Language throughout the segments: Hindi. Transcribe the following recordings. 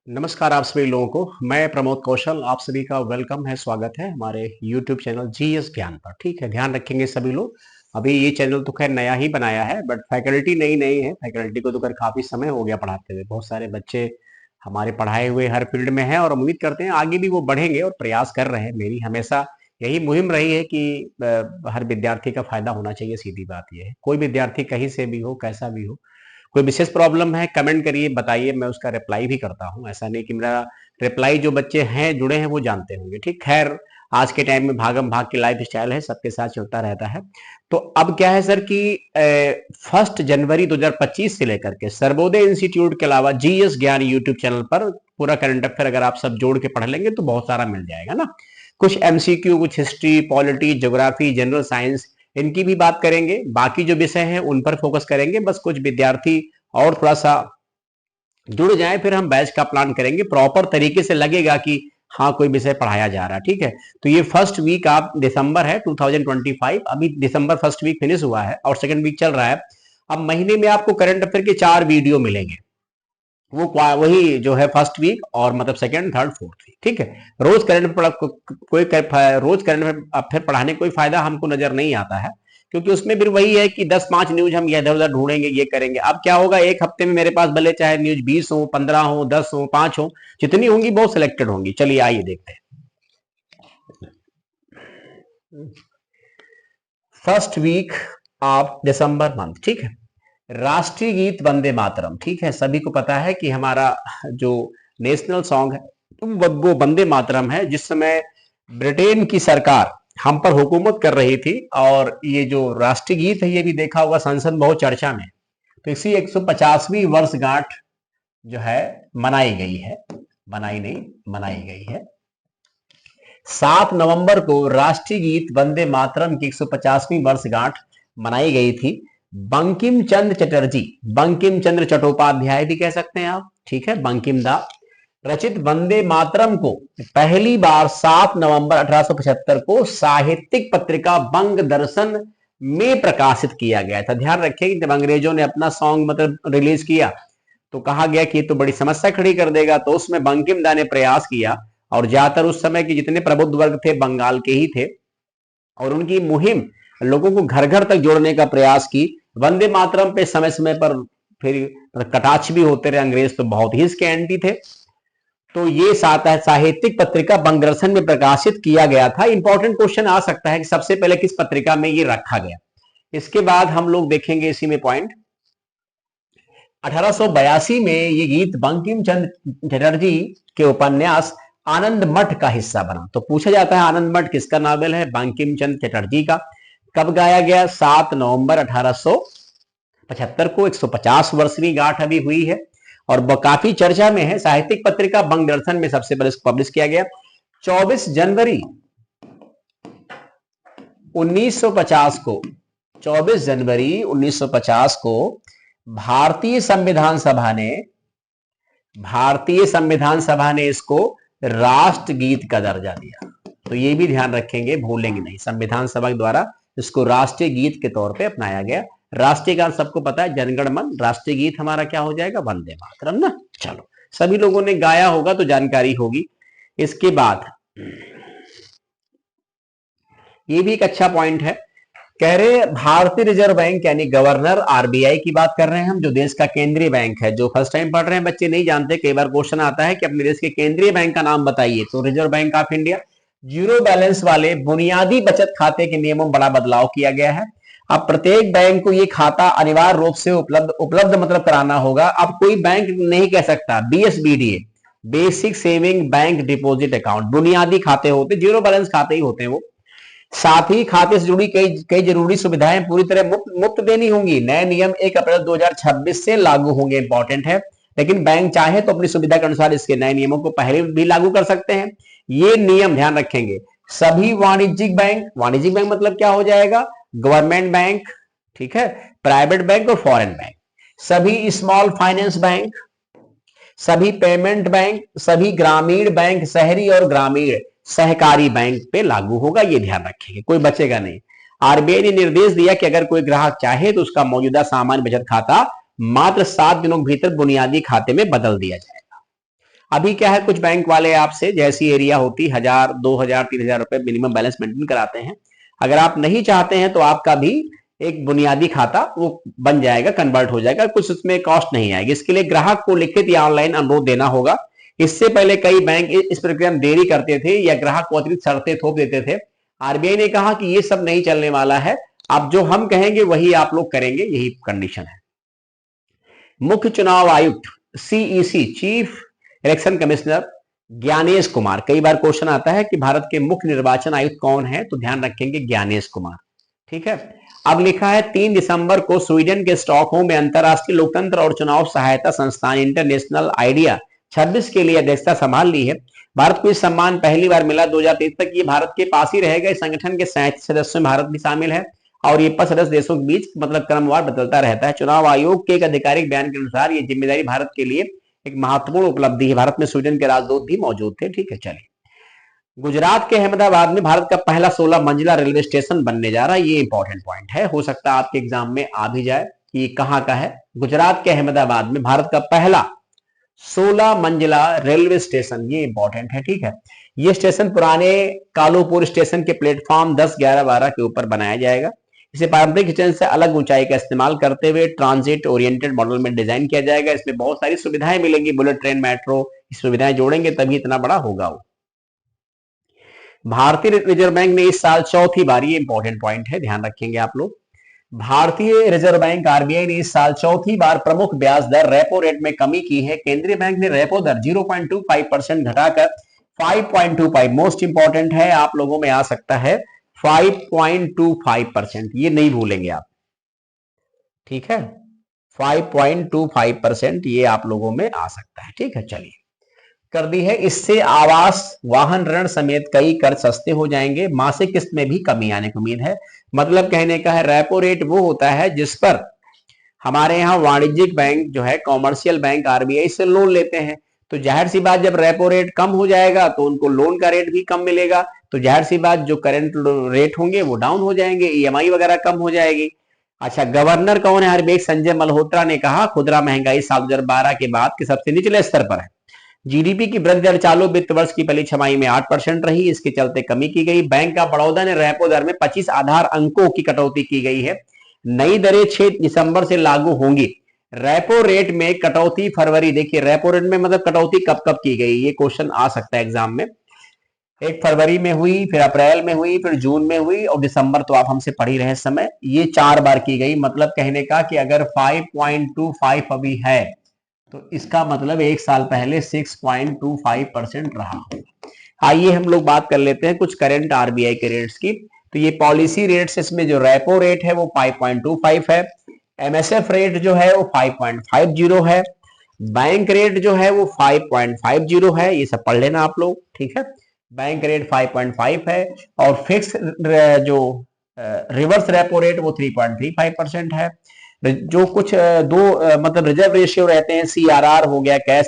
नमस्कार आप सभी लोगों को। मैं प्रमोद कौशल, आप सभी का वेलकम है, स्वागत है हमारे यूट्यूब चैनल जीएस ज्ञान पर। ठीक है, ध्यान रखेंगे सभी लोग। अभी ये चैनल तो खैर नया ही बनाया है, बट फैकल्टी नई नहीं है। फैकल्टी को तो खैर काफी समय हो गया पढ़ाते हुए। बहुत सारे बच्चे हमारे पढ़ाए हुए हर फील्ड में हैं और उम्मीद करते हैं आगे भी वो बढ़ेंगे और प्रयास कर रहे हैं। मेरी हमेशा यही मुहिम रही है कि हर विद्यार्थी का फायदा होना चाहिए। सीधी बात यह है, कोई विद्यार्थी कहीं से भी हो, कैसा भी हो, कोई विशेष प्रॉब्लम है कमेंट करिए, बताइए, मैं उसका रिप्लाई भी करता हूँ। ऐसा नहीं कि मेरा रिप्लाई जो बच्चे हैं जुड़े हैं वो जानते होंगे। ठीक, खैर आज के टाइम में भागम भाग की लाइफ स्टाइल है, सबके साथ चलता रहता है। तो अब क्या है सर कि 1 जनवरी 2025 से लेकर के सर्वोदय इंस्टीट्यूट के अलावा जीएस ज्ञान यूट्यूब चैनल पर पूरा करंट अफेयर अगर आप सब जोड़ के पढ़ लेंगे तो बहुत सारा मिल जाएगा ना। कुछ एमसीक्यू, कुछ history, polity, geography, general science, इनकी भी बात करेंगे। बाकी जो विषय हैं उन पर फोकस करेंगे। बस कुछ विद्यार्थी और थोड़ा सा जुड़ जाए, फिर हम बैच का प्लान करेंगे। प्रॉपर तरीके से लगेगा कि हाँ कोई विषय पढ़ाया जा रहा है। ठीक है, तो ये फर्स्ट वीक आप दिसंबर है 2025, अभी दिसंबर फर्स्ट वीक फिनिश हुआ है और सेकंड वीक चल रहा है। अब महीने में आपको करंट अफेयर के 4 वीडियो मिलेंगे। वो वही जो है फर्स्ट वीक और मतलब सेकंड, थर्ड, फोर्थ वीक। ठीक है, रोज करंट रोज करंट अफेयर पढ़ाने कोई फायदा हमको नजर नहीं आता है, क्योंकि उसमें फिर वही है कि 10-5 न्यूज हम इधर उधर ढूंढेंगे, ये करेंगे। अब क्या होगा, एक हफ्ते में मेरे पास भले चाहे न्यूज 20 हो, 15 हो, 10 हो, 5 हो, जितनी होंगी बहुत सिलेक्टेड होंगी। चलिए आइए देखते हैं। First week of December month. ठीक है, राष्ट्रीय गीत वंदे मातरम। ठीक है, सभी को पता है कि हमारा जो नेशनल सॉन्ग है वो वंदे मातरम है। जिस समय ब्रिटेन की सरकार हम पर हुकूमत कर रही थी, और ये जो राष्ट्रीय गीत है ये भी देखा होगा संसद बहुत चर्चा में। तो इसी 150वीं वर्षगांठ जो है मनाई गई है, बनाई नहीं मनाई गई है। 7 नवंबर को राष्ट्रीय गीत वंदे मातरम की 150वीं वर्षगांठ मनाई गई थी। बंकिम चंद्र चटर्जी, बंकिम चंद्र चट्टोपाध्याय भी कह सकते हैं आप, ठीक है, बंकिम दा रचित वंदे मातरम को पहली बार 7 नवंबर 1875 को साहित्यिक पत्रिका बंग दर्शन में प्रकाशित किया गया था। ध्यान रखिए, जब अंग्रेजों ने अपना सॉन्ग मतलब रिलीज किया तो कहा गया कि ये तो बड़ी समस्या खड़ी कर देगा, तो उसमें बंकिम दा ने प्रयास किया, और ज्यादातर उस समय के जितने प्रबुद्ध वर्ग थे बंगाल के ही थे, और उनकी मुहिम लोगों को घर घर तक जोड़ने का प्रयास की। वंदे मातरम पे समय समय पर फिर कटाक्ष भी होते रहे, अंग्रेज तो बहुत ही इसके एंटी थे। तो ये साहित्यिक पत्रिका बंगदर्शन में प्रकाशित किया गया था। इंपॉर्टेंट क्वेश्चन आ सकता है कि सबसे पहले किस पत्रिका में ये रखा गया। इसके बाद हम लोग देखेंगे इसी में पॉइंट। 1882 में ये गीत बंकिम चंद्र चटर्जी के उपन्यास आनंद मठ का हिस्सा बना। तो पूछा जाता है आनंद मठ किसका नावल है? बंकिम चंद्र चटर्जी का। कब गाया गया? 7 नवंबर 1875 को। 150 वर्षवीं गांठ अभी हुई है और काफी चर्चा में है। साहित्यिक पत्रिका बंगदर्शन में सबसे पहले पब्लिश किया गया 24 जनवरी 1950 को। 24 जनवरी 1950 को भारतीय संविधान सभा ने इसको राष्ट्रगीत का दर्जा दिया। तो ये भी ध्यान रखेंगे, भूलेंगे नहीं, संविधान सभा के द्वारा इसको राष्ट्रीय गीत के तौर पे अपनाया गया। राष्ट्रीय गान सबको पता है, जनगण मन। राष्ट्रीय गीत हमारा क्या हो जाएगा? वंदे मातरम ना। चलो, सभी लोगों ने गाया होगा तो जानकारी होगी। इसके बाद ये भी एक अच्छा पॉइंट है, कह रहे भारतीय रिजर्व बैंक यानी गवर्नर आरबीआई की बात कर रहे हैं हम, जो देश का केंद्रीय बैंक है। जो फर्स्ट टाइम पढ़ रहे हैं बच्चे नहीं जानते, कई बार क्वेश्चन आता है कि अपने देश के केंद्रीय बैंक का नाम बताइए, तो reserve bank of India. Zero balance वाले बुनियादी बचत खाते के नियमों में बड़ा बदलाव किया गया है। अब प्रत्येक बैंक को ये खाता अनिवार्य रूप से उपलब्ध मतलब कराना होगा। अब कोई बैंक नहीं कह सकता BSBDA, basic saving bank deposit account, बुनियादी खाते होते, जीरो बैलेंस खाते ही होते हैं वो। साथ ही खाते से जुड़ी कई जरूरी सुविधाएं पूरी तरह मुफ्त देनी होंगी। नए नियम 1 अप्रैल 2026 से लागू होंगे। इंपॉर्टेंट है, लेकिन बैंक चाहे तो अपनी सुविधा के अनुसार इसके नए नियमों को पहले भी लागू कर सकते हैं। ये नियम ध्यान रखेंगे। सभी वाणिज्यिक बैंक मतलब क्या हो जाएगा? गवर्नमेंट बैंक, ठीक है, प्राइवेट बैंक और फॉरेन बैंक, सभी स्मॉल फाइनेंस बैंक, सभी पेमेंट बैंक, सभी ग्रामीण बैंक, शहरी और ग्रामीण सहकारी बैंक पे लागू होगा। ये ध्यान रखेंगे, कोई बचेगा नहीं। आरबीआई ने निर्देश दिया कि अगर कोई ग्राहक चाहे तो उसका मौजूदा सामान्य बचत खाता मात्र 7 दिनों के भीतर बुनियादी खाते में बदल दिया जाएगा। अभी क्या है, कुछ बैंक वाले आपसे जैसी एरिया होती 1000 2000 3000 रुपए मिनिमम बैलेंस मेंटेन कराते हैं। अगर आप नहीं चाहते हैं तो आपका भी एक बुनियादी खाता वो बन जाएगा, कन्वर्ट हो जाएगा, कुछ उसमें कॉस्ट नहीं आएगी। इसके लिए ग्राहक को लिखित या ऑनलाइन अनुरोध देना होगा। इससे पहले कई बैंक इस प्रक्रिया में देरी करते थे या ग्राहक को अतिरिक्त शर्तें थोप देते थे। आरबीआई ने कहा कि ये सब नहीं चलने वाला है, अब जो हम कहेंगे वही आप लोग करेंगे, यही कंडीशन है। मुख्य चुनाव आयुक्त CEC chief election commissioner Gyanesh Kumar, कई बार क्वेश्चन आता है कि भारत के मुख्य निर्वाचन आयुक्त कौन है, तो ध्यान रखेंगे ज्ञानेश कुमार। ठीक है, अब लिखा है 3 दिसंबर को स्वीडन के स्टॉकहोम में अंतरराष्ट्रीय लोकतंत्र और चुनाव सहायता संस्थान इंटरनेशनल आइडिया 26 के लिए अध्यक्षता संभाल ली है। भारत को इस सम्मान पहली बार मिला 2023 तक ये भारत के पास ही रहेगा। इस संगठन के 37 सदस्यों में भारत भी शामिल है और ये 5 सदस्य देशों के बीच मतलब क्रमवार बदलता रहता है। चुनाव आयोग के एक आधिकारिक बयान के अनुसार ये जिम्मेदारी भारत के लिए एक महत्वपूर्ण उपलब्धि है। भारत में स्वीडन के राजदूत भी मौजूद थे। ठीक है, चलिए, गुजरात के अहमदाबाद में भारत का पहला 16 मंजिला रेलवे स्टेशन बनने जा रहा है। ये इंपॉर्टेंट पॉइंट है, हो सकता है आपके एग्जाम में आ भी जाए कि कहां का है। गुजरात के अहमदाबाद में भारत का पहला 16 मंजिला रेलवे स्टेशन, ये इंपॉर्टेंट है। ठीक है, ये स्टेशन पुराने कालूपुर स्टेशन के प्लेटफॉर्म 10 11 12 के ऊपर बनाया जाएगा। इसे पारंपरिक स्टेशन से अलग ऊंचाई का इस्तेमाल करते हुए ट्रांजिट ओरिएंटेड मॉडल में डिजाइन किया जाएगा। इसमें बहुत सारी सुविधाएं मिलेंगी, बुलेट ट्रेन, मेट्रो, सुविधाएं जोड़ेंगे तभी इतना बड़ा होगा वो। भारतीय रिजर्व बैंक ने इस साल चौथी बार, ये इंपॉर्टेंट पॉइंट है, ध्यान रखेंगे आप लोग, भारतीय रिजर्व बैंक आरबीआई ने इस साल चौथी बार प्रमुख ब्याज दर रेपो रेट में कमी की है। केंद्रीय बैंक ने रेपो दर 0.25% घटाकर 5.25, मोस्ट इंपॉर्टेंट है, आप लोगों में आ सकता है 5.25%, ये नहीं भूलेंगे आप। ठीक है, 5.25% ये आप लोगों में आ सकता है। ठीक है, चलिए, कर दी है। इससे आवास, वाहन ऋण समेत कई कर्ज सस्ते हो जाएंगे। मासिक किस्त में भी कमी आने की उम्मीद है। मतलब कहने का है, रेपो रेट वो होता है जिस पर हमारे यहाँ वाणिज्यिक बैंक जो है, कॉमर्शियल बैंक आरबीआई से लोन लेते हैं। तो जाहिर सी बात, जब रेपो रेट कम हो जाएगा तो उनको लोन का रेट भी कम मिलेगा। तो जाहिर सी बात, जो करंट रेट होंगे वो डाउन हो जाएंगे, ईएमआई वगैरह कम हो जाएगी। अच्छा, गवर्नर कौन है आरबीआई? संजय मल्होत्रा ने कहा खुदरा महंगाई साल 2012 के बाद के सबसे निचले स्तर पर है। जीडीपी की वृद्धि दर चालू वित्त वर्ष की पहली छमाही में 8% रही, इसके चलते कमी की गई। बैंक ऑफ बड़ौदा ने रेपो दर में 25 आधार अंकों की कटौती की गई है। नई दरें 6 दिसंबर से लागू होंगी। रेपो रेट में कटौती फरवरी, देखिए रेपो रेट में मतलब कटौती कब कब की गई, ये क्वेश्चन आ सकता है एग्जाम में। 1 फरवरी में हुई, फिर अप्रैल में हुई, फिर जून में हुई और दिसंबर तो आप हमसे पढ़ ही रहे समय, ये 4 बार की गई। मतलब कहने का कि अगर 5.25 अभी है तो इसका मतलब 1 साल पहले 6.25% रहा होगा। आइए हम लोग बात कर लेते हैं कुछ करंट आरबीआई के रेट्स की। तो ये पॉलिसी रेट्स, इसमें जो रेपो रेट है वो 5.25 है, एमएसएफ रेट जो है वो 5.50 है, बैंक रेट जो है वो 5.50 है, ये सब पढ़ लेना आप लोग। ठीक है, बैंक रेट 5.5 है और फिक्स जो रिवर्स रेपो रेट वो 3.35% है। जो कुछ मतलब रिजर्व रेशियो रहते हैं, सीआरआर हो गया, कैश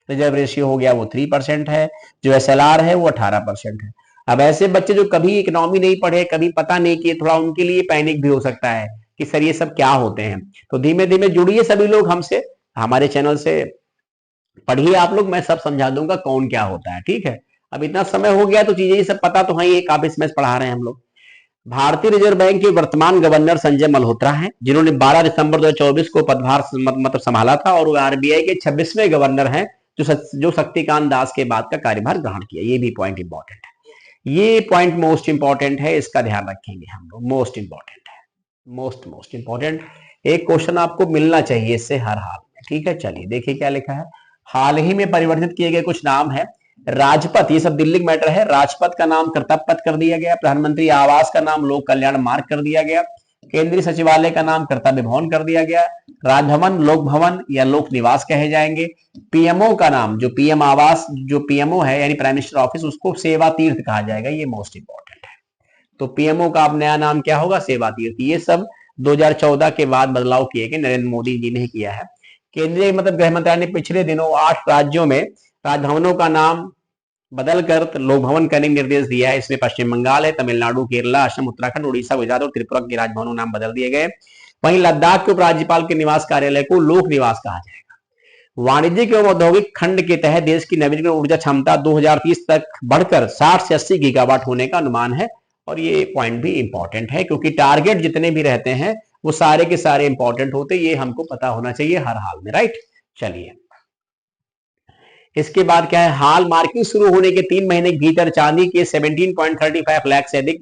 रिजर्व रेशियो हो गया, वो 3% है। जो एसएलआर है वो 18% है। अब ऐसे बच्चे जो कभी इकोनॉमी नहीं पढ़े, कभी पता नहीं किए, थोड़ा उनके लिए पैनिक भी हो सकता है कि सर ये सब क्या होते हैं। तो धीमे धीमे जुड़िए सभी लोग हमसे, हमारे चैनल से पढ़िए आप लोग, मैं सब समझा दूंगा कौन क्या होता है। ठीक है, अब इतना समय हो गया तो चीजें ये सब पता तो है ही, काफी समय पढ़ा रहे हैं हम लोग। भारतीय रिजर्व बैंक के वर्तमान गवर्नर संजय मल्होत्रा हैं, जिन्होंने 12 दिसंबर 2024 को पदभार मतलब संभाला था और आरबीआई के 26वें गवर्नर हैं जो शक्तिकांत दास के बाद का कार्यभार ग्रहण किया। ये भी पॉइंट इंपॉर्टेंट है, ये पॉइंट मोस्ट इंपॉर्टेंट है, इसका ध्यान रखेंगे हम लोग। मोस्ट इंपॉर्टेंट है, मोस्ट इंपॉर्टेंट। एक क्वेश्चन आपको मिलना चाहिए इससे हर हाल में। ठीक है, चलिए देखिए क्या लिखा है। हाल ही में परिवर्तित किए गए कुछ नाम है। राजपथ, ये सब दिल्ली मैटर है। राजपथ का नाम कर्तव्य पथ कर दिया गया। प्रधानमंत्री आवास का नाम लोक कल्याण मार्ग कर दिया गया। केंद्रीय सचिवालय का नाम कर्तव्य भवन कर दिया गया। राजभवन लोक भवन या लोक निवास कहे जाएंगे। पीएमओ का नाम, जो पीएम आवास जो पीएमओ है यानी प्राइम मिनिस्टर ऑफिस, उसको सेवा तीर्थ कहा जाएगा। ये मोस्ट इंपॉर्टेंट है। तो पीएमओ का अब नया नाम क्या होगा? सेवा तीर्थ। ये सब 2014 के बाद बदलाव किए गए, नरेंद्र मोदी जी ने किया है। केंद्रीय मतलब गृह मंत्रालय ने पिछले दिनों 8 राज्यों में राजभवनों का नाम बदलकर लोक भवन करने का निर्देश दिया है। इसमें पश्चिम बंगाल है, तमिलनाडु, केरला, असम, उत्तराखंड, उड़ीसा, गुजरात और त्रिपुरा के राजभवनों नाम बदल दिए गए। वहीं लद्दाख के उपराज्यपाल के निवास कार्यालय को लोक निवास कहा जाएगा। वाणिज्यिक एवं औद्योगिक खंड के तहत देश की नवीकरणीय ऊर्जा क्षमता 2030 तक बढ़कर 60 से 80 गीगावाट होने का अनुमान है। और ये पॉइंट भी इंपॉर्टेंट है, क्योंकि टारगेट जितने भी रहते हैं वो सारे के सारे इंपॉर्टेंट होते, ये हमको पता होना चाहिए हर हाल में, राइट। चलिए, इसके बाद क्या है, हाल मार्किंग शुरू होने के 3 महीने के भीतर चांदी के 17.35 लाख से अधिक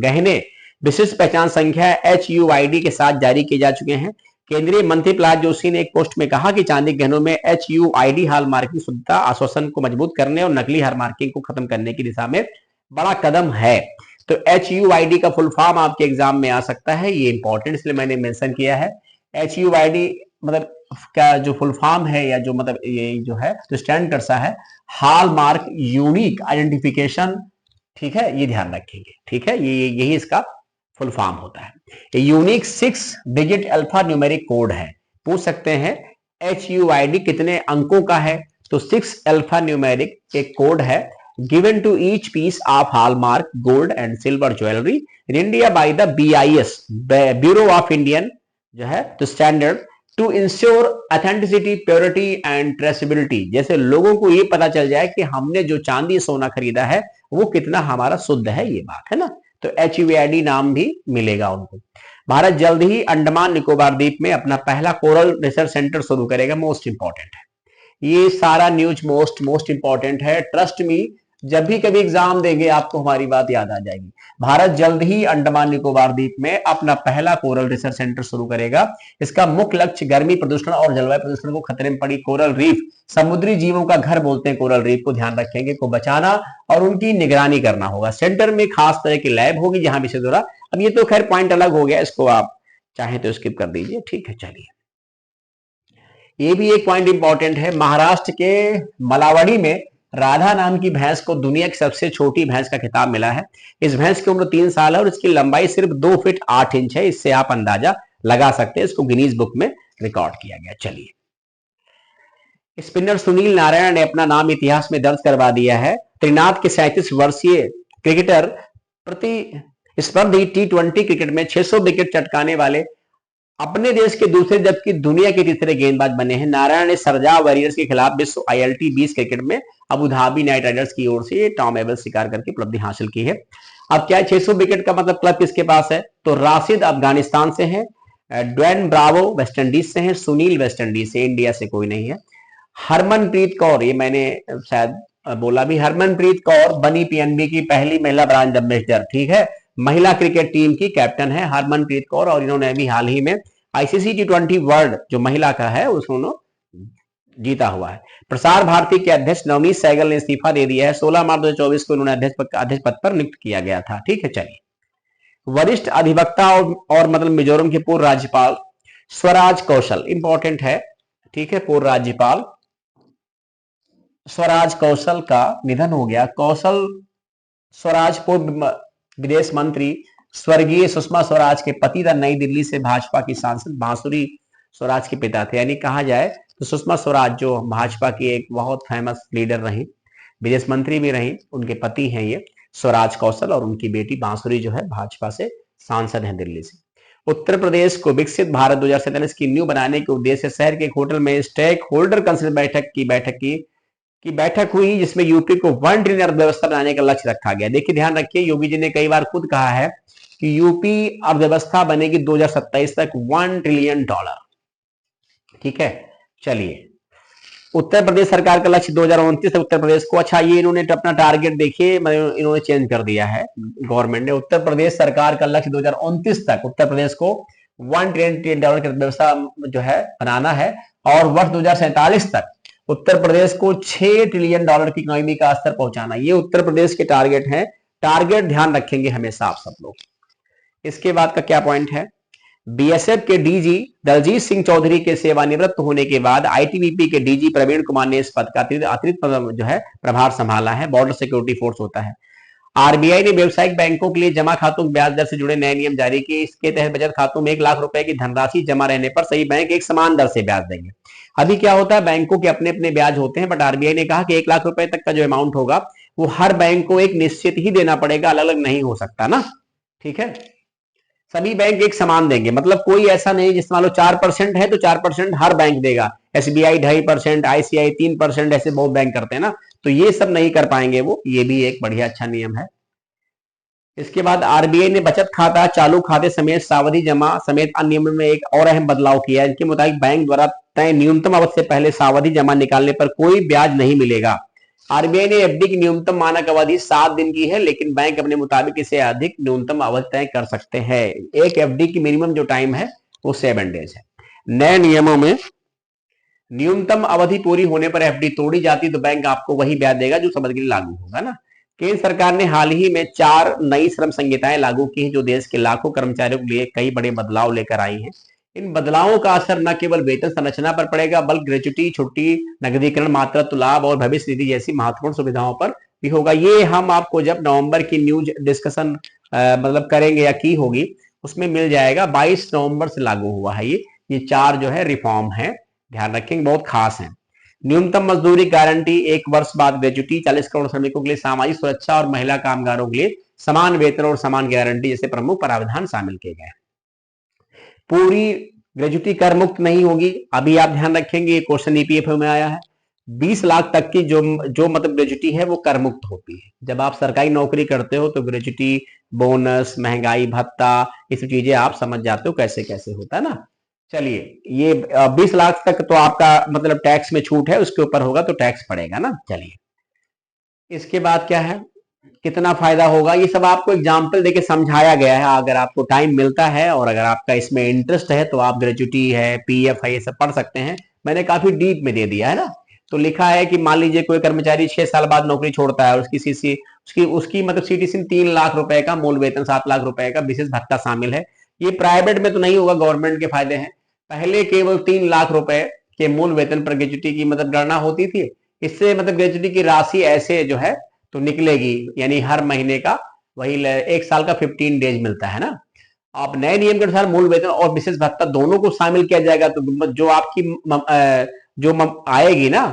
गहने विशिष्ट पहचान संख्या HUID के साथ जारी किए जा चुके हैं। केंद्रीय मंत्री प्रहलाद जोशी ने एक पोस्ट में कहा कि चांदी गहनों में HUID हॉल मार्किंग शुद्धता आश्वासन को मजबूत करने और नकली हॉल मार्किंग को खत्म करने की दिशा में बड़ा कदम है। तो HUID का फुल फॉर्म आपके एग्जाम में आ सकता है, ये इंपॉर्टेंट इसलिए मैंने मेंशन किया है। HUID मतलब का जो फुल फॉर्म है या जो मतलब ये जो है तो स्टैंड करता है हॉल मार्क यूनिक आइडेंटिफिकेशन, ठीक है, ये ध्यान रखेंगे, ठीक है, ये यही इसका फुल फॉर्म होता है। Unique 6 digit alpha numeric code है। पूछ सकते हैं HUID कितने अंकों का है, तो 6 अल्फा न्यूमेरिक एक कोड है given to each piece of hallmark gold and silver jewelry in India by the BIS Bureau of Indian जो है तो standard to ensure authenticity, purity and traceability. जैसे लोगों को ये पता चल जाए कि हमने जो चांदी सोना खरीदा है वो कितना हमारा शुद्ध है, ये बात है ना। तो HUID नाम भी मिलेगा उनको। भारत जल्द ही अंडमान निकोबार द्वीप में अपना पहला कोरल रिसर्च सेंटर शुरू करेगा। मोस्ट इंपॉर्टेंट है ये सारा न्यूज, मोस्ट इंपॉर्टेंट है, ट्रस्ट मी। जब भी कभी एग्जाम देंगे आपको हमारी बात याद आ जाएगी। भारत जल्द ही अंडमान निकोबार द्वीप में अपना पहला कोरल रिसर्च सेंटर शुरू करेगा। इसका मुख्य लक्ष्य गर्मी प्रदूषण और जलवायु प्रदूषण को खतरे में पड़ी कोरल रीफ, समुद्री जीवों का घर बोलते हैं कोरल रीफ को, ध्यान रखेंगे, को बचाना और उनकी निगरानी करना होगा। सेंटर में खास तरह की लैब होगी जहां विषय द्वारा, अब ये तो खैर पॉइंट अलग हो गया, इसको आप चाहे तो स्किप कर दीजिए, ठीक है। चलिए, ये भी एक पॉइंट इंपॉर्टेंट है। महाराष्ट्र के मलावड़ी में राधा नाम की भैंस को दुनिया की सबसे छोटी भैंस का खिताब मिला है। इस भैंस की उम्र 3 साल है और इसकी लंबाई सिर्फ 2 फीट 8 इंच है। इससे आप अंदाजा लगा सकते हैं, इसको गिनीज बुक में रिकॉर्ड किया गया। चलिए, स्पिनर सुनील नारायण ने अपना नाम इतिहास में दर्ज करवा दिया है। त्रिनाद के 37 वर्षीय क्रिकेटर प्रतिस्पर्धी T20 क्रिकेट में 600 विकेट चटकाने वाले अपने देश के दूसरे जबकि दुनिया के तीसरे गेंदबाज बने हैं। नारायण ने सरजा वॉरियर्स के खिलाफ विश्व ILT 20 क्रिकेट में अबू धाबी नाइट राइडर्स की ओर से टॉम एबल शिकार करके उपलब्धि हासिल की है। अब क्या है 600 विकेट का मतलब क्लब किसके पास है, तो राशिद अफगानिस्तान से है, ड्वेन ब्रावो वेस्ट इंडीज से है, सुनील वेस्ट इंडीज से, इंडिया से कोई नहीं है। हरमनप्रीत कौर, ये मैंने शायद बोला भी, हरमनप्रीत कौर बनी PNB की पहली महिला ब्रांड एम्बेसडर, ठीक है, महिला क्रिकेट टीम की कैप्टन है हरमनप्रीत कौर। और इन्होंने अभी हाल ही में ICC T20 वर्ल्ड जो महिला का है उसको जीता हुआ है। प्रसार भारती के अध्यक्ष नवनीत सहगल ने इस्तीफा दे दिया है। 16 मार्च 2024 को इन्होंने अध्यक्ष पद पर नियुक्त किया गया था, ठीक है। चलिए, वरिष्ठ अधिवक्ता और मतलब मिजोरम के पूर्व राज्यपाल स्वराज कौशल, इंपॉर्टेंट है, ठीक है, पूर्व राज्यपाल स्वराज कौशल का निधन हो गया। कौशल स्वराज पूर्व विदेश मंत्री स्वर्गीय सुषमा स्वराज के पति था, नई दिल्ली से भाजपा की सांसद बांसुरी स्वराज के पिता थे। यानी कहा जाए तो सुषमा स्वराज जो भाजपा की एक बहुत फेमस लीडर रही, विदेश मंत्री भी रही, उनके पति हैं ये स्वराज कौशल, और उनकी बेटी बांसुरी जो है भाजपा से सांसद है दिल्ली से। उत्तर प्रदेश को विकसित भारत 2047 की न्यू बनाने के उद्देश्य से शहर के एक होटल में स्टेक होल्डर काउंसिल बैठक हुई, जिसमें यूपी को 1 ट्रिलियन अर्थव्यवस्था बनाने का लक्ष्य रखा गया। देखिए, ध्यान रखिए, योगी जी ने कई बार खुद कहा है कि यूपी अर्थव्यवस्था बनेगी 2027 तक $1 ट्रिलियन, ठीक है। चलिए, उत्तर प्रदेश सरकार का लक्ष्य 2029 तक उत्तर प्रदेश को, अच्छा ये इन्होंने अपना टारगेट देखिए इन्होंने चेंज कर दिया है गवर्नमेंट ने। उत्तर प्रदेश सरकार का लक्ष्य 2029 तक उत्तर प्रदेश को $1 ट्रिलियन की अर्थव्यवस्था जो है बनाना है, और वर्ष 2047 तक उत्तर प्रदेश को $6 ट्रिलियन की इकोनॉमी का स्तर पहुंचाना। ये उत्तर प्रदेश के टारगेट हैं। टारगेट ध्यान रखेंगे हमेशा आप सब लोग। इसके बाद का क्या पॉइंट है, BSF के DG दलजीत सिंह चौधरी के सेवानिवृत्त होने के बाद ITBP के DG प्रवीण कुमार ने इस पद का अतिरिक्त जो है प्रभार संभाला है। बॉर्डर सिक्योरिटी फोर्स होता है। RBI ने व्यावसायिक बैंकों के लिए जमा खातों की ब्याज दर से जुड़े नए नियम जारी किए। इसके तहत बचत खातों में 1 लाख रुपए की धनराशि जमा रहने पर सही बैंक एक समान दर से ब्याज देंगे। अभी क्या होता है, बैंकों के अपने अपने ब्याज होते हैं, बट RBI ने कहा कि 1 लाख रुपए तक का जो अमाउंट होगा वो हर बैंक को एक निश्चित ही देना पड़ेगा, अलग अलग नहीं हो सकता ना, ठीक है। सभी बैंक एक समान देंगे, मतलब कोई ऐसा नहीं जिस मान लो 4% है तो 4% हर बैंक देगा, SBI 2.5%, ICICI 3%, ऐसे बहुत बैंक करते हैं ना, तो ये सब नहीं कर पाएंगे वो, ये भी एक बढ़िया अच्छा नियम है। इसके बाद आरबीआई ने बचत खाता, चालू खाते समेत सावधि जमा समेत अन्य नियमों में एक और अहम बदलाव किया है। इनके मुताबिक बैंक द्वारा तय न्यूनतम अवधि से पहले सावधि जमा निकालने पर कोई ब्याज नहीं मिलेगा। आरबीआई ने एफडी की न्यूनतम मानक अवधि 7 दिन की है, लेकिन बैंक अपने मुताबिक इसे अधिक न्यूनतम अवधि तय कर सकते हैं। एक एफडी की मिनिमम जो टाइम है वो 7 डेज है। नए नियमों में न्यूनतम अवधि पूरी होने पर एफडी तोड़ी जाती तो बैंक आपको वही ब्याज देगा जो समझ के लिए लागू होगा ना। केंद्र सरकार ने हाल ही में 4 नई श्रम संहिताएं लागू की हैं, जो देश के लाखों कर्मचारियों के लिए कई बड़े बदलाव लेकर आई हैं। इन बदलावों का असर न केवल वेतन संरचना पर पड़ेगा, बल्कि ग्रेच्युटी, छुट्टी, नकदीकरण, मातृत्व लाभ और भविष्य निधि जैसी महत्वपूर्ण सुविधाओं पर भी होगा। ये हम आपको जब नवंबर की न्यूज डिस्कशन मतलब करेंगे या की होगी, उसमें मिल जाएगा। 22 नवंबर से लागू हुआ है ये 4 जो है रिफॉर्म है, ध्यान रखेंगे, बहुत खास है। न्यूनतम मजदूरी गारंटी, 1 वर्ष बाद ग्रेच्युटी, 40 करोड़ श्रमिकों के लिए सामाजिक सुरक्षा और महिला कामगारों के लिए समान वेतन और समान गारंटी जैसे प्रमुख प्रावधान शामिल किए गए। पूरी ग्रेच्युटी कर मुक्त नहीं होगी, अभी आप ध्यान रखेंगे, क्वेश्चन ईपीएफओ में आया है। 20 लाख तक की जो मतलब ग्रेच्युटी है वो कर मुक्त होती है। जब आप सरकारी नौकरी करते हो तो ग्रेच्युटी, बोनस, महंगाई भत्ता, ये सब चीजें आप समझ जाते हो कैसे कैसे होता है ना। चलिए, ये 20 लाख तक तो आपका मतलब टैक्स में छूट है, उसके ऊपर होगा तो टैक्स पड़ेगा ना। चलिए, इसके बाद क्या है, कितना फायदा होगा, ये सब आपको एग्जाम्पल देके समझाया गया है। अगर आपको टाइम मिलता है और अगर आपका इसमें इंटरेस्ट है तो आप ग्रेच्युटी है, पीएफ है, ये सब पढ़ सकते हैं। मैंने काफी डीप में दे दिया है ना। तो लिखा है कि मान लीजिए कोई कर्मचारी 6 साल बाद नौकरी छोड़ता है, उसकी सीसी उसकी मतलब सीटीसी 3 लाख रुपए का मूल वेतन, 7 लाख रुपए का विशेष भत्ता शामिल है। ये प्राइवेट में तो नहीं होगा, गवर्नमेंट के फायदे हैं। पहले केवल 3 लाख रुपए के मूल वेतन पर ग्रेच्युटी की मतलब गणना होती थी। इससे मतलब ग्रेच्युटी की राशि ऐसे जो है तो निकलेगी, यानी हर महीने का वही 1 साल का 15 डेज मिलता है ना। अब नए नियम के अनुसार मूल वेतन और विशेष भत्ता दोनों को शामिल किया जाएगा, तो जो आपकी आएगी ना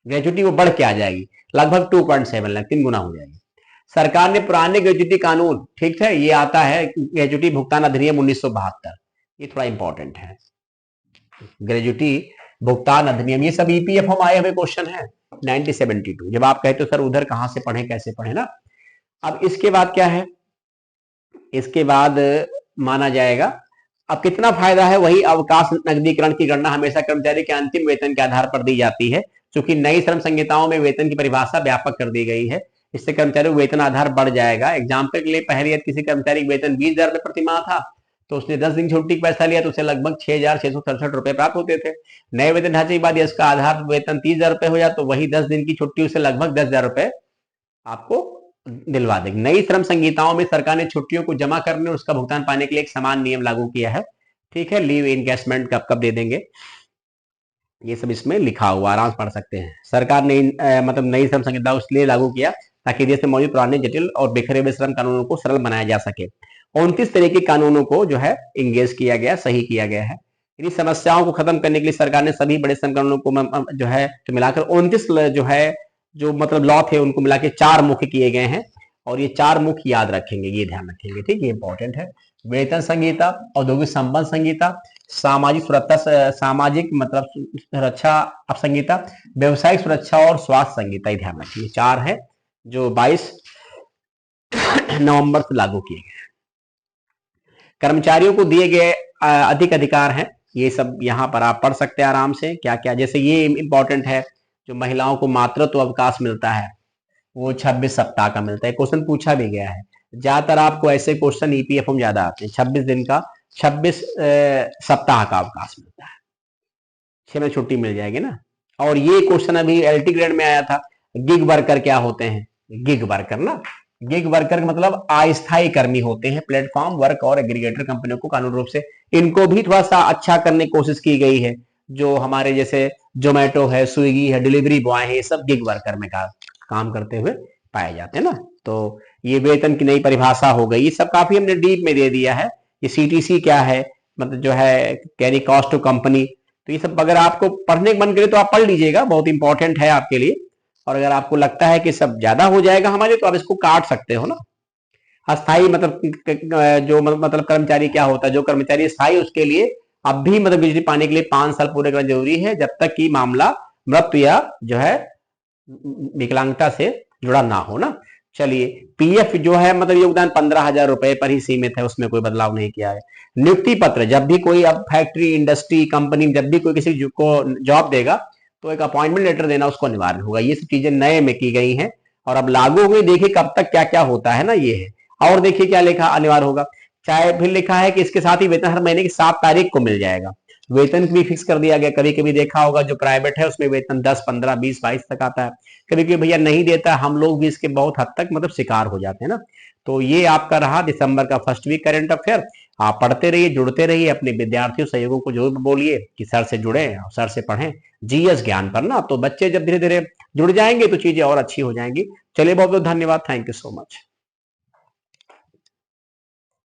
ग्रेच्युटी वो बढ़ के आ जाएगी, लगभग 2.7 लाख, 3 गुना हो जाएगी। सरकार ने पुराने ग्रेच्युटी कानून, ठीक है, ये आता है ग्रेच्युटी भुगतान अधिनियम 1972, ये थोड़ा इंपॉर्टेंट है। ग्रेच्युटी भुगतान अधिनियम, ये सब ईपीएफओ में आए हुए क्वेश्चन है 1972। जब आप कहते हो सर उधर कहां से पढ़े, कैसे पढ़े ना। अब इसके बाद क्या है, इसके बाद माना जाएगा अब कितना फायदा है, वही अवकाश नकदीकरण की गणना हमेशा कर्मचारी के अंतिम वेतन के आधार पर दी जाती है। क्योंकि नई श्रम संहिताओं में वेतन की परिभाषा व्यापक कर दी गई है, इससे कर्मचारी को वेतन आधार बढ़ जाएगा। एग्जाम्पल के लिए, पहले यदि किसी कर्मचारी का वेतन 20,000 रुपए प्रति माह था, तो उसने 10 दिन छुट्टी का पैसा लिया तो उसे लगभग 6,667 रुपए प्राप्त होते थे। नए वेतन ढांचे के बाद इसका आधार वेतन 30,000 रुपए हो जाए तो वही 10 दिन की छुट्टी उसे लगभग 10,000 रुपए आपको दिलवा देगी। नई श्रम संहिताओं में सरकार ने छुट्टियों को जमा करने और उसका भुगतान पाने के लिए एक समान नियम लागू किया है। ठीक है, लीव इनकैशमेंट कब कब दे देंगे, ये सब इसमें लिखा हुआ, आराम से पढ़ सकते हैं। सरकार ने मतलब नई श्रम संहिता इसलिए लागू किया ताकि देश में मौजूद पुराने जटिल और बिखरे हुए श्रम कानूनों को सरल बनाया जा सके। 29 तरह के कानूनों को जो है इंगेज किया गया, सही किया गया है। इन समस्याओं को खत्म करने के लिए सरकार ने सभी बड़े श्रम कानूनों को जो है तो मिलाकर 29 जो है जो मतलब लॉ थे उनको मिला के 4 मुख्य किए गए हैं। और ये 4 मुख्य याद रखेंगे, ये ध्यान रखेंगे, ठीक, ये इंपॉर्टेंट है। वेतन संहिता, औद्योगिक संबंध संहिता, सामाजिक सुरक्षा, सामाजिक मतलब सुरक्षा संहिता, व्यवसायिक सुरक्षा और स्वास्थ्य संहिता, ध्यान रखिए। 4 है जो 22 नवंबर से लागू किए गए। कर्मचारियों को दिए गए अधिक अधिकार हैं, ये सब यहाँ पर आप पढ़ सकते हैं आराम से, क्या क्या। जैसे ये इंपॉर्टेंट है, जो महिलाओं को मातृत्व अवकाश मिलता है वो 26 सप्ताह का मिलता है। क्वेश्चन पूछा भी गया है, ज्यादातर आपको ऐसे क्वेश्चन ईपीएफओ में ज्यादा आते हैं। 26 दिन का 26 सप्ताह का अवकाश मिलता है, 6 में छुट्टी मिल जाएगी ना। और ये क्वेश्चन अभी एलटी ग्रेड में आया था, गिग वर्कर क्या होते हैं, गिग वर्कर ना, गिग वर्कर मतलब अस्थायी कर्मी होते हैं। प्लेटफॉर्म वर्क और एग्रीगेटर कंपनियों को कानूनी रूप से इनको भी थोड़ा सा अच्छा करने की कोशिश की गई है। जो हमारे जैसे जोमेटो है, स्विगी है, डिलीवरी बॉय है, ये सब गिग वर्कर में काम करते हुए पाए जाते हैं ना। तो ये वेतन की नई परिभाषा हो गई, ये सब काफी हमने डीप में दे दिया है। ये सीटीसी क्या है, मतलब जो है कैरी कॉस्ट टू कंपनी, तो ये सब अगर आपको पढ़ने का मन करे तो आप पढ़ लीजिएगा, बहुत इंपॉर्टेंट है आपके लिए। और अगर आपको लगता है कि सब ज्यादा हो जाएगा हमारे, तो आप इसको काट सकते हो ना। अस्थाई मतलब जो मतलब कर्मचारी क्या होता है, जो कर्मचारी स्थायी, उसके लिए अब भी मतलब बिजली पाने के लिए 5 साल पूरे करना जरूरी है, जब तक कि मामला मृत्यु या जो है विकलांगता से जुड़ा ना हो ना। चलिए, पीएफ जो है मतलब योगदान 15,000 रुपए पर ही सीमित है, उसमें कोई बदलाव नहीं किया है। नियुक्ति पत्र, जब भी कोई अब फैक्ट्री, इंडस्ट्री, कंपनी जब भी कोई किसी को जॉब देगा तो एक अपॉइंटमेंट लेटर देना उसको अनिवार्य होगा। ये सब चीजें नए में की गई हैं और अब लागू हो गई। देखिए कब तक क्या क्या होता है ना, ये है। और देखिए क्या लिखा अनिवार्य होगा, चाहे फिर लिखा है कि इसके साथ ही वेतन हर महीने की 7 तारीख को मिल जाएगा। वेतन भी फिक्स कर दिया गया। कभी कभी देखा होगा जो प्राइवेट है उसमें वेतन 10, 15, 20, 22 तक आता है। कभी कभी भैया नहीं देता, हम लोग भी इसके बहुत हद तक मतलब शिकार हो जाते हैं ना। तो ये आपका रहा दिसंबर का फर्स्ट वीक करंट अफेयर। आप पढ़ते रहिए, जुड़ते रहिए, अपने विद्यार्थियों सहयोगों को जरूर बोलिए कि सर से जुड़े और सर से पढ़ें जीएस ज्ञान पर ना। तो बच्चे जब धीरे धीरे जुड़ जाएंगे तो चीजें और अच्छी हो जाएंगी। चलिए, बहुत बहुत धन्यवाद, थैंक यू सो मच।